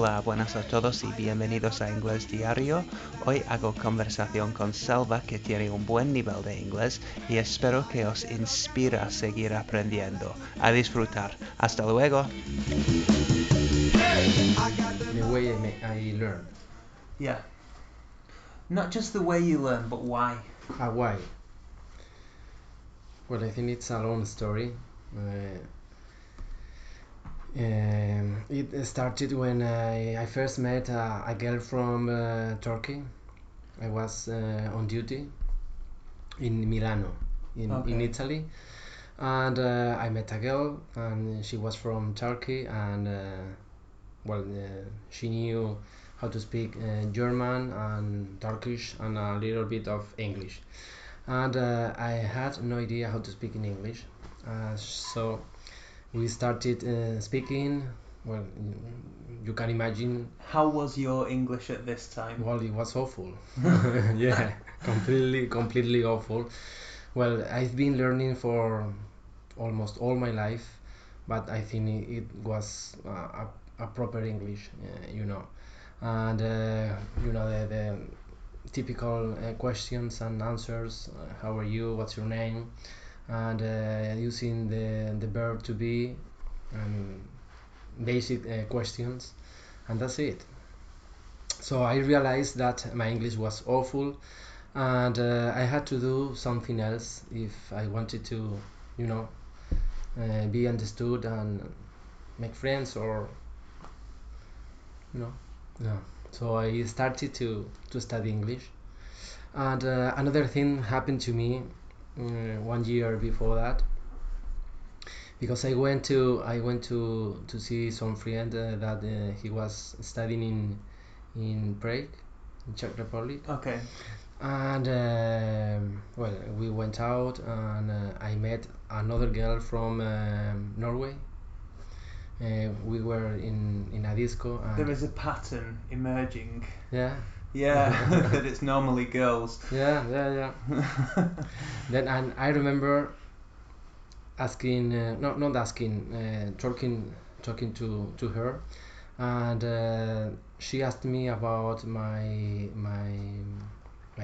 Hola, buenas a todos y bienvenidos a Inglés Diario. Hoy hago conversación con Salva, que tiene un buen nivel de inglés, y espero que os inspire a seguir aprendiendo. A disfrutar. Hasta luego. The way I learn. Yeah. Not just the way you learn, but why. Why? Well, I think it's a long story. It started when I first met a girl from Turkey. I was on duty in Milano, in Italy, and I met a girl, and she was from Turkey, and she knew how to speak German and Turkish and a little bit of English, and I had no idea how to speak in English, so we started speaking. Well, you can imagine. How was your English at this time? Well, it was awful. Yeah, completely awful. Well, I've been learning for almost all my life, but I think it was a proper English, and the typical questions and answers. How are you? What's your name? And using the verb to be, and basic questions, and that's it. So I realized that my English was awful, and I had to do something else if I wanted to, you know, be understood and make friends, or you know. Yeah. So I started to study English, and another thing happened to me 1 year before that, because I went to see some friend that he was studying in Prague, in Czech Republic. Okay. And well, we went out, and I met another girl from Norway. We were in a disco, and There is a pattern emerging. yeah. Yeah, that it's normally girls. Yeah. Then, and I remember asking, not asking, talking to her, and she asked me about my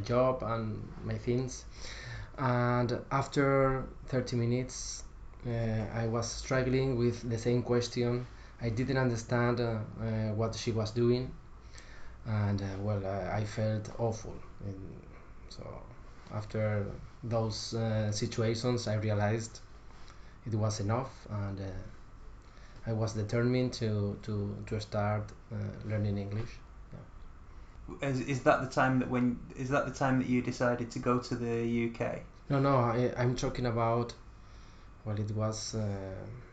job and my things, and after 30 minutes I was struggling with the same question. I didn't understand what she was doing, and I felt awful. And so after those situations, I realized it was enough, and I was determined to start learning English. Is that the time that you decided to go to the UK? No, I'm talking about, well, it was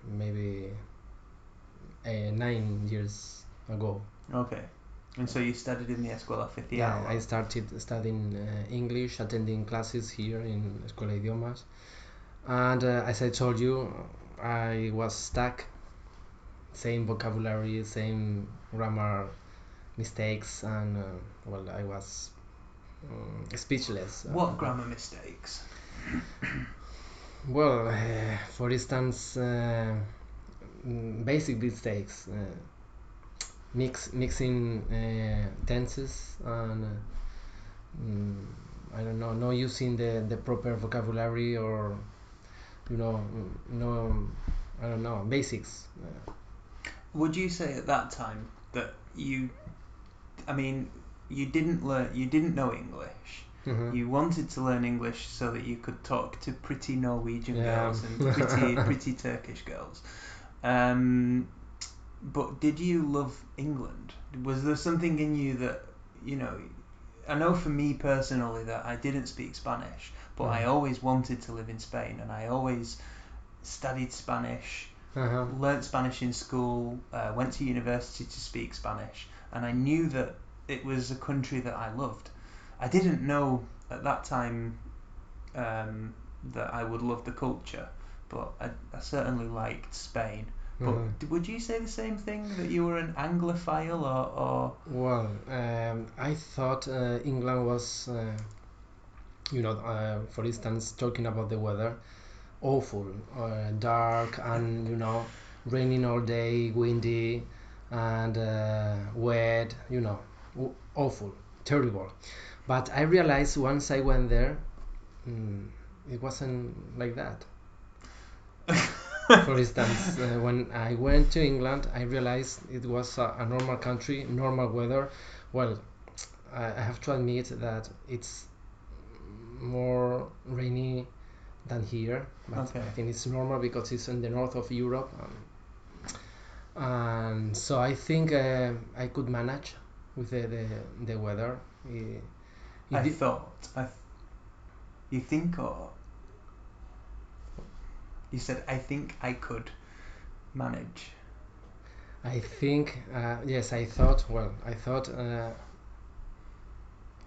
maybe 9 years ago. Okay. And so you studied in the Escuela Yeah, Oficial? I started studying English, attending classes here in Escuela Idiomas, and as I told you, I was stuck. Same vocabulary, same grammar mistakes, and I was speechless. What grammar mistakes? Well, for instance, basic mistakes, mixing tenses, and I don't know, not using the proper vocabulary, or no, I don't know, basics. Would you say at that time that you didn't know English? Mhm. You wanted to learn English so that you could talk to pretty Norwegian Yeah. girls and pretty Turkish girls. But did you love England? Was there something in you that, I know for me personally that I didn't speak Spanish, but I always wanted to live in Spain, and I always studied Spanish, Uh-huh. learnt Spanish in school, went to university to speak Spanish, and I knew that it was a country that I loved. I didn't know at that time that I would love the culture, but I certainly liked Spain. But would you say the same thing, that you were an Anglophile, or Well, I thought England was, for instance, talking about the weather, awful, dark, and raining all day, windy, and wet, awful, terrible. But I realized once I went there, mm, it wasn't like that. For instance, when I went to England, I realized it was a normal country, normal weather. Well, I have to admit that it's more rainy than here, but Okay. I think it's normal because it's in the north of Europe. And so I think I could manage with the weather. I thought. You think, or you said, I think I could manage. I think, yes, I thought,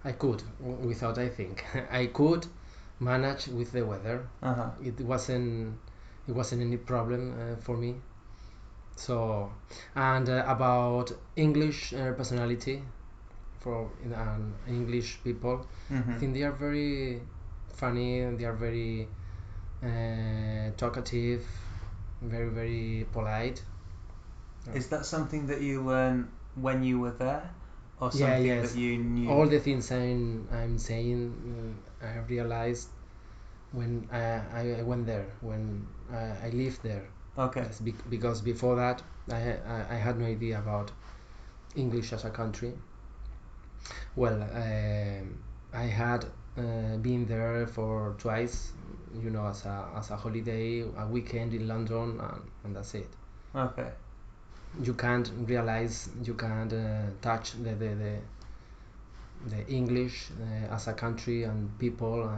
I could, without I think, I could manage with the weather. Uh-huh. It wasn't any problem for me. So, and about English personality for English people, I think they are very funny. They are very talkative, very very polite. Is that something that you learn when you were there, or Yeah, something yes. that you knew? All the things I'm saying, I realized when I went there, when I lived there. Okay. Yes, because before that I had no idea about English as a country. Well, I had been there for twice, as a holiday, a weekend in London, and that's it. Okay. You can't realize, you can't touch the English as a country and people,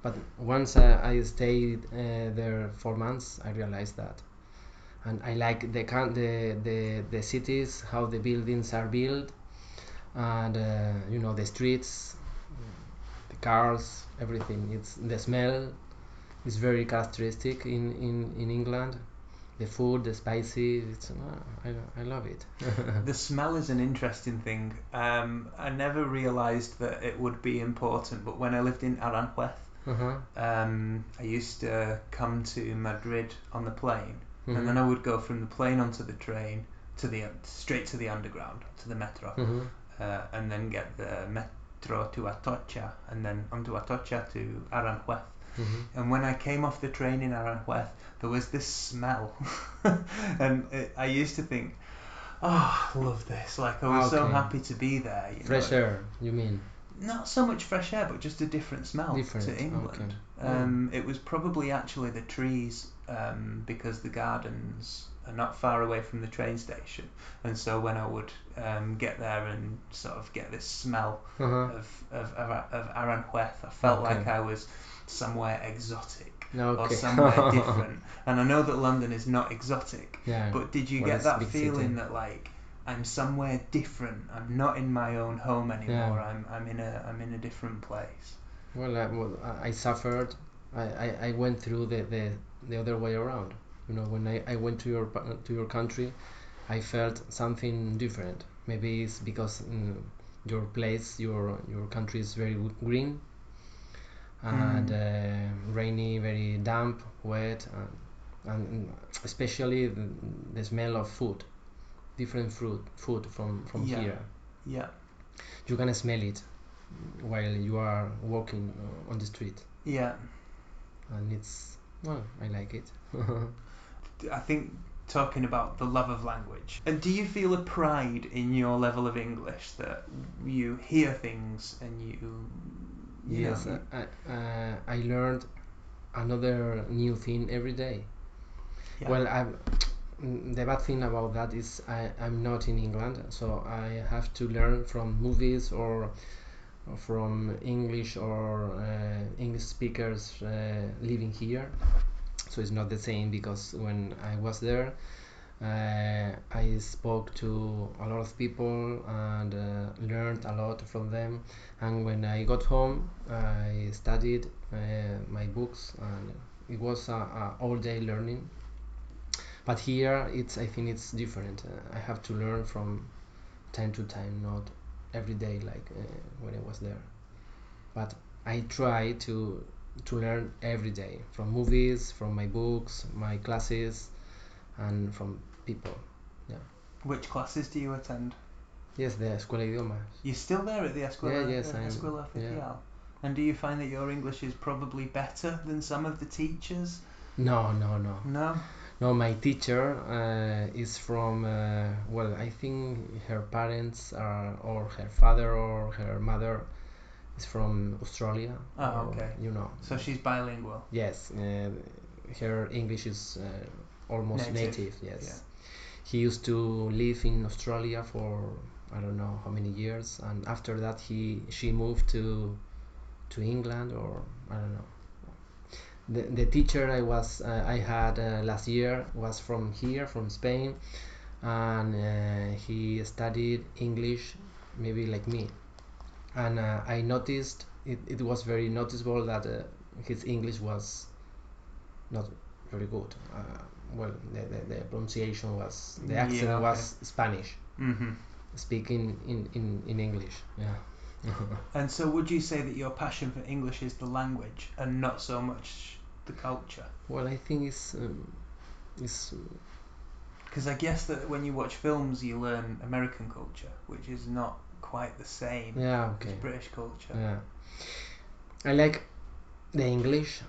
but once I stayed there 4 months, I realized that, and I like the cities, how the buildings are built, and the streets, the cars, everything. It's the smell is very characteristic in England. The food, the spicy, I love it. The smell is an interesting thing. I never realised that it would be important, but when I lived in Aranjuez, I used to come to Madrid on the plane, and then I would go from the plane onto the train straight to the underground, to the metro, and then get the metro to Atocha, and then onto Atocha to Aranjuez. And when I came off the train in Aranjuez, there was this smell, and I used to think, oh, I love this. Like, I was so happy to be there. Fresh air, you mean? Not so much fresh air, but just a different smell to England. Okay. It was probably actually the trees, because the gardens are not far away from the train station, and so when I would get there and sort of get this smell of Aranjuez, I felt like I was somewhere exotic or somewhere different. And I know that London is not exotic, but did you get that feeling that, like, I'm somewhere different, I'm not in my own home anymore, I'm in a different place? Well, I suffered. I went through the other way around. When I went to your country, I felt something different. Maybe it's because your place, your country is very green and rainy, very damp, wet, and especially the smell of food, different food from here. Yeah. You can smell it while you are walking on the street. Yeah. And I like it. I think, talking about the love of language, and do you feel a pride in your level of English, that you hear things and yes, I learned another new thing every day. Well, the bad thing about that is I'm not in England, so I have to learn from movies or from English or English speakers living here. So it's not the same, because when I was there, I spoke to a lot of people and learned a lot from them. And when I got home, I studied my books, and it was a all day learning. But here, I think it's different. I have to learn from time to time, not every day like when I was there. But I try to learn every day from movies, from my books, my classes, and from people. Yeah. Which classes do you attend? Yes, the Escuela de Idiomas. You're still there at the Escuela, Yes, I'm. Escuela Yeah. Oficial? And do you find that your English is probably better than some of the teachers? No. No? No, my teacher is from, well, I think her parents are, or her father or her mother is from Australia. Oh, or, okay. So she's bilingual? Yes, her English is almost native, yes. Yeah. He used to live in Australia for I don't know how many years, and after that she moved to England, or I don't know. The teacher I had last year was from here, from Spain, and he studied English maybe like me, and I noticed it was very noticeable that his English was not very good. Well, the pronunciation was, the accent was Spanish, Mm-hmm. speaking in English. Yeah. And so would you say that your passion for English is the language and not so much the culture? Well, I think it's Because I guess that when you watch films you learn American culture, which is not quite the same yeah, okay. as British culture. Yeah. I like the English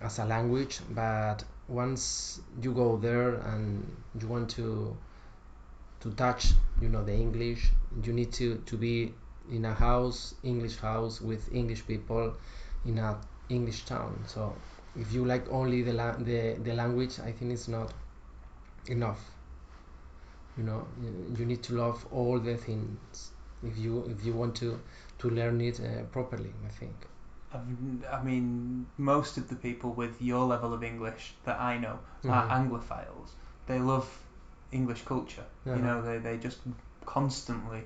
as a language, but once you go there and you want to touch, the English, you need to be in a English house with English people in a English town. So if you like only the language, I think it's not enough. You need to love all the things if you want to learn it properly, I think. I mean, most of the people with your level of English that I know are Anglophiles. They love English culture. They just constantly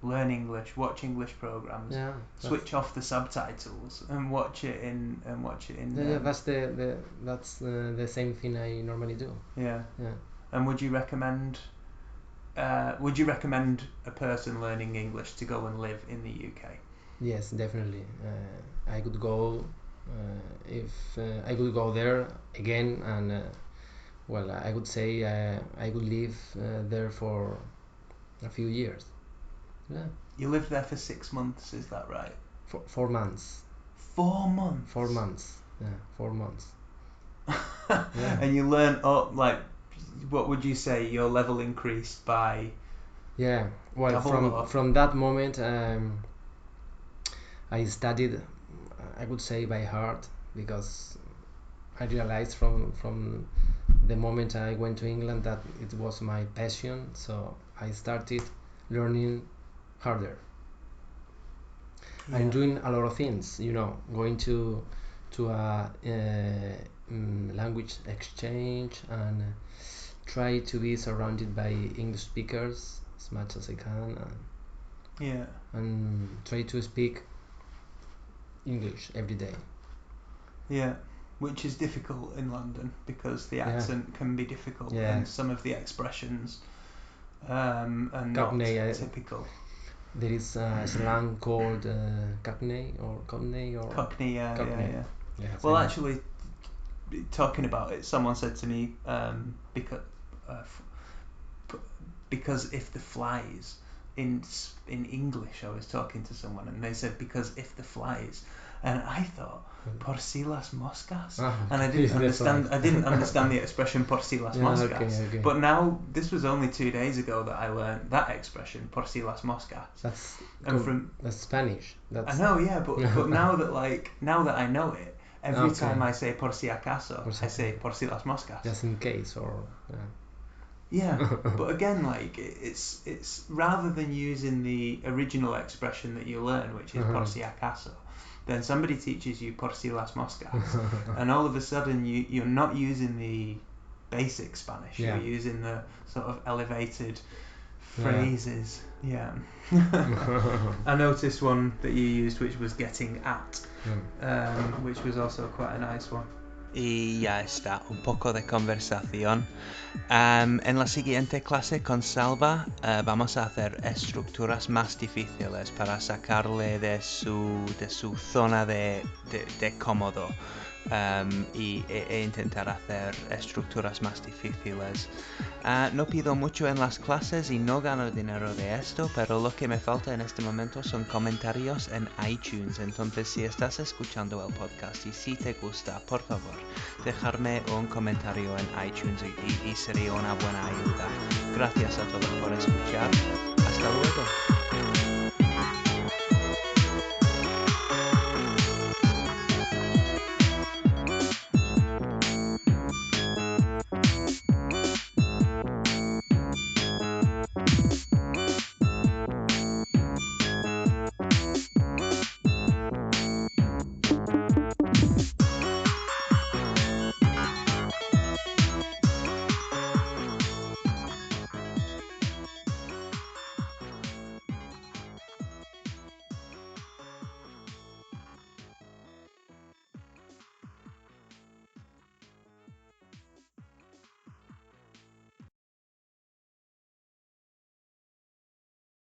learn English, watch English programs, switch off the subtitles and watch it in. That's the same thing I normally do. Yeah. And would you recommend a person learning English to go and live in the UK? Yes, definitely. I could go if I could go there again, and well, I would say I could live there for a few years. Yeah. You lived there for 6 months, is that right? 4 months. 4 months. 4 months. Yeah, 4 months. Yeah. And you learn what would you say your level increased by? Yeah. Well, from that moment, I studied, I would say, by heart, because I realized from the moment I went to England that it was my passion, so I started learning harder. I'm doing a lot of things, going to a language exchange, and try to be surrounded by English speakers as much as I can, and try to speak English every day. Yeah, which is difficult in London because the accent can be difficult, and some of the expressions are Cockney, not typical. There is a slang called Cockney, yeah. Well, actually, talking about it, someone said to me because if the flies in English, I was talking to someone and they said because if the flies, and I thought por si las moscas, and I didn't understand the expression por si las moscas. Okay. But now, this was only 2 days ago that I learned that expression, por si las moscas. That's Spanish. I know, yeah, but now that I know it, every time I say por si acaso, I say por si las moscas. Just in case, or yeah. But again, it's rather than using the original expression that you learn, which is por si acaso, then somebody teaches you por si las moscas, and all of a sudden you're not using the basic Spanish, you're using the sort of elevated phrases. Yeah. I noticed one that you used, which was getting at, which was also quite a nice one. Y ya está, un poco de conversación. En la siguiente clase con Salva vamos a hacer estructuras más difíciles para sacarle de su zona de cómodo. e intentar hacer estructuras más difíciles. No pido mucho en las clases y no gano dinero de esto, pero lo que me falta en este momento son comentarios en iTunes. Entonces, si estás escuchando el podcast y si te gusta, por favor, dejarme un comentario en iTunes y sería una buena ayuda. Gracias a todos por escuchar. Hasta luego.